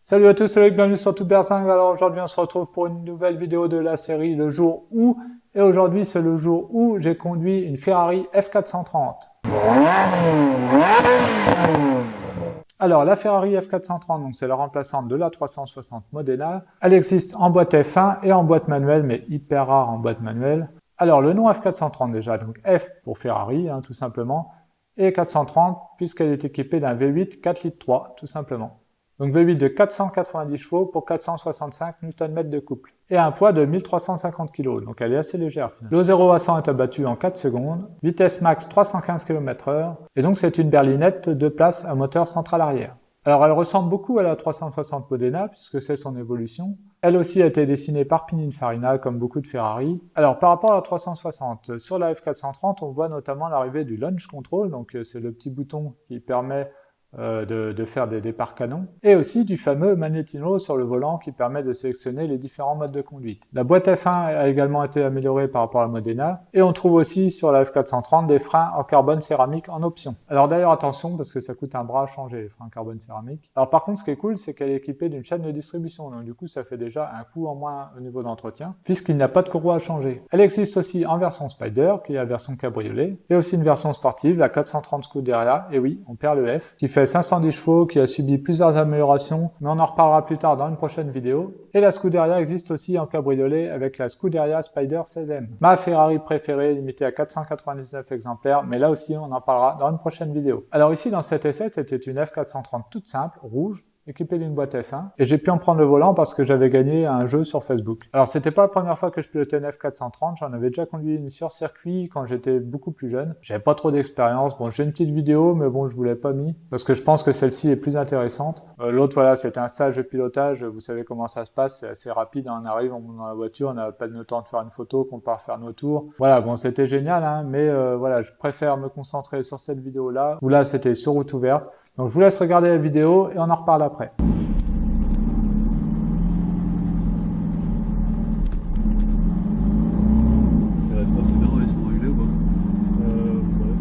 Salut à tous, c'est Loïc, bienvenue sur Super 5. Alors aujourd'hui on se retrouve pour une nouvelle vidéo de la série Le Jour Où. Et aujourd'hui c'est le jour où j'ai conduit une Ferrari F430. Alors la Ferrari F430, donc c'est la remplaçante de la 360 Modena. Elle existe en boîte F1 et en boîte manuelle, mais hyper rare en boîte manuelle. Alors le nom F430 déjà, donc F pour Ferrari tout simplement, et 430 puisqu'elle est équipée d'un V8 4 litres 3 tout simplement. Donc V8 de 490 chevaux pour 465 Nm de couple. Et un poids de 1350 kg, donc elle est assez légère finalement. Le 0 à 100 est abattu en 4 secondes, vitesse max 315 km/h, et donc c'est une berlinette de place à moteur central arrière. Alors elle ressemble beaucoup à la 360 Modena, puisque c'est son évolution. Elle aussi a été dessinée par Pininfarina, comme beaucoup de Ferrari. Alors par rapport à la 360, sur la F430, on voit notamment l'arrivée du Launch Control, donc c'est le petit bouton qui permet de faire des départs canons, et aussi du fameux magnétino sur le volant qui permet de sélectionner les différents modes de conduite. La boîte F1 a également été améliorée par rapport à la Modena, et on trouve aussi sur la F430 des freins en carbone céramique en option. Alors d'ailleurs attention, parce que ça coûte un bras à changer les freins carbone céramique. Alors par contre ce qui est cool, c'est qu'elle est équipée d'une chaîne de distribution, donc du coup ça fait déjà un coût en moins au niveau d'entretien, puisqu'il n'y a pas de courroie à changer. Elle existe aussi en version Spider, qui est la version cabriolet, et aussi une version sportive, la 430 Scuderia, et oui, on perd le F, qui fait 510 chevaux, qui a subi plusieurs améliorations, mais on en reparlera plus tard dans une prochaine vidéo. Et la Scuderia existe aussi en cabriolet avec la Scuderia Spider 16M. Ma Ferrari préférée, limitée à 499 exemplaires, mais là aussi on en parlera dans une prochaine vidéo. Alors ici dans cet essai, c'était une F430 toute simple, rouge, équipée d'une boîte F1, et j'ai pu en prendre le volant parce que j'avais gagné un jeu sur Facebook. Alors c'était pas la première fois que je pilotais une F430, j'en avais déjà conduit une sur circuit quand j'étais beaucoup plus jeune. J'avais pas trop d'expérience, bon j'ai une petite vidéo mais bon je vous l'ai pas mis, parce que je pense que celle-ci est plus intéressante. L'autre voilà, c'était un stage de pilotage, vous savez comment ça se passe, c'est assez rapide, on arrive, on monte dans la voiture, on n'a pas le temps de faire une photo, qu'on part faire nos tours. Voilà, bon c'était génial, mais voilà, je préfère me concentrer sur cette vidéo-là, où là c'était sur route ouverte. Donc je vous laisse regarder la vidéo et on en reparle après. Les procédures, ils sont réglés ou pas? Ouais.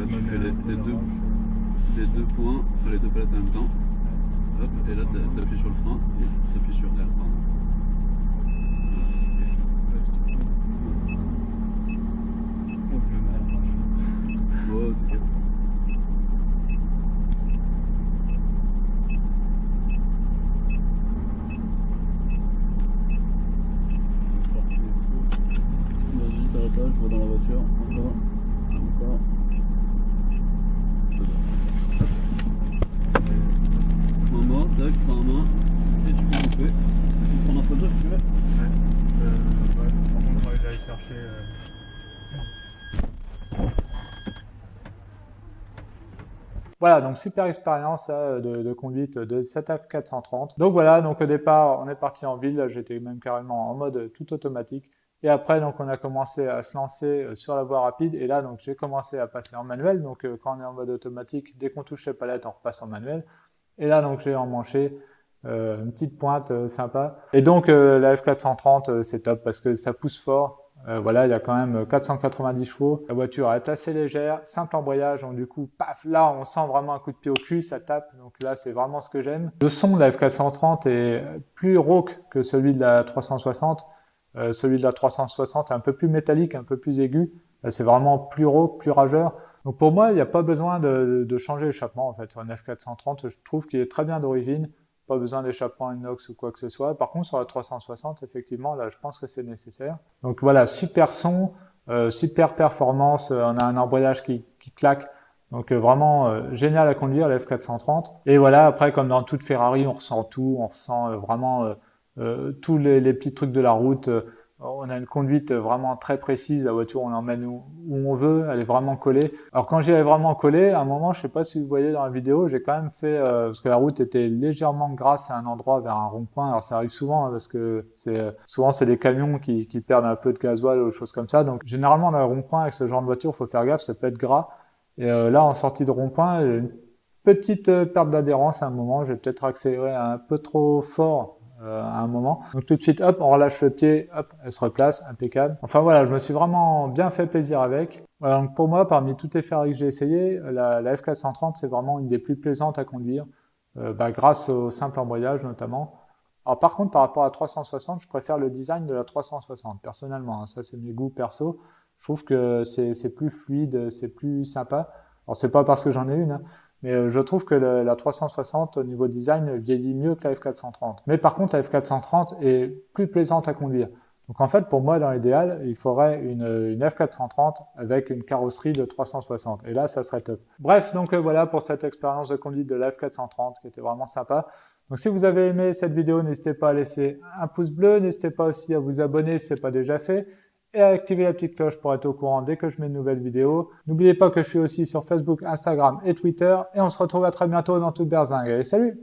tu fais les deux points, enfin les deux palettes en même temps. Hop, et là t'appuies sur le frein et t'appuies sur R, pardon. Oh, t'inquiète. Vas-y, t'arrêtes là, je vois dans la voiture. Encore. En mort, tac, frein en main, et tu peux couper. Je vais prendre en photo si tu veux. Ouais, par contre, on va aller chercher. Voilà, donc super expérience de conduite de cette F430. Donc voilà, donc au départ, on est parti en ville, j'étais même carrément en mode tout automatique. Et après, donc on a commencé à se lancer sur la voie rapide. Et là, donc j'ai commencé à passer en manuel. Donc quand on est en mode automatique, dès qu'on touche les palettes, on repasse en manuel. Et là, donc j'ai emmanché une petite pointe sympa. Et donc la F430, c'est top parce que ça pousse fort. Voilà, il y a quand même 490 chevaux. La voiture est assez légère, simple embrayage, donc du coup, paf, là, on sent vraiment un coup de pied au cul, ça tape. Donc là, c'est vraiment ce que j'aime. Le son de la F430 est plus rauque que celui de la 360. Celui de la 360 est un peu plus métallique, un peu plus aigu. Là, c'est vraiment plus rauque, plus rageur. Donc pour moi, il n'y a pas besoin de changer l'échappement en fait. Sur une F430, je trouve qu'il est très bien d'origine. Pas besoin d'échappement inox ou quoi que ce soit. Par contre, sur la 360, effectivement, là, je pense que c'est nécessaire. Donc voilà, super son, super performance. On a un embrayage qui claque. Donc vraiment génial à conduire, la F430. Et voilà, après, comme dans toute Ferrari, on ressent tout. On ressent vraiment tous les petits trucs de la route. On a une conduite vraiment très précise, la voiture on l'emmène où on veut, elle est vraiment collée. Alors quand j'y est vraiment collée, à un moment, je sais pas si vous voyez dans la vidéo, j'ai quand même fait, parce que la route était légèrement grasse à un endroit vers un rond-point, alors ça arrive souvent, parce que souvent c'est des camions qui perdent un peu de gasoil ou des choses comme ça, donc généralement dans le rond-point avec ce genre de voiture, faut faire gaffe, ça peut être gras. Et là en sortie de rond-point, j'ai une petite perte d'adhérence à un moment, j'ai peut-être accéléré un peu trop fort à un moment. Donc tout de suite, hop, on relâche le pied, hop, elle se replace, impeccable. Enfin voilà, je me suis vraiment bien fait plaisir avec. Voilà, donc pour moi, parmi toutes les Ferrari que j'ai essayé, la F430, c'est vraiment une des plus plaisantes à conduire, grâce au simple embrayage notamment. Alors par contre, par rapport à la 360, je préfère le design de la 360, personnellement. Hein, ça, c'est mes goûts perso. Je trouve que c'est plus fluide, c'est plus sympa. Alors c'est pas parce que j'en ai une, hein, mais je trouve que la 360 au niveau design vieillit mieux que la F430. Mais par contre, la F430 est plus plaisante à conduire. Donc en fait, pour moi, dans l'idéal, il faudrait une F430 avec une carrosserie de 360. Et là, ça serait top. Bref, donc voilà pour cette expérience de conduite de la F430 qui était vraiment sympa. Donc si vous avez aimé cette vidéo, n'hésitez pas à laisser un pouce bleu. N'hésitez pas aussi à vous abonner si ce n'est pas déjà fait. Et à activer la petite cloche pour être au courant dès que je mets une nouvelle vidéo. N'oubliez pas que je suis aussi sur Facebook, Instagram et Twitter. Et on se retrouve à très bientôt dans toute berzingue. Allez, salut!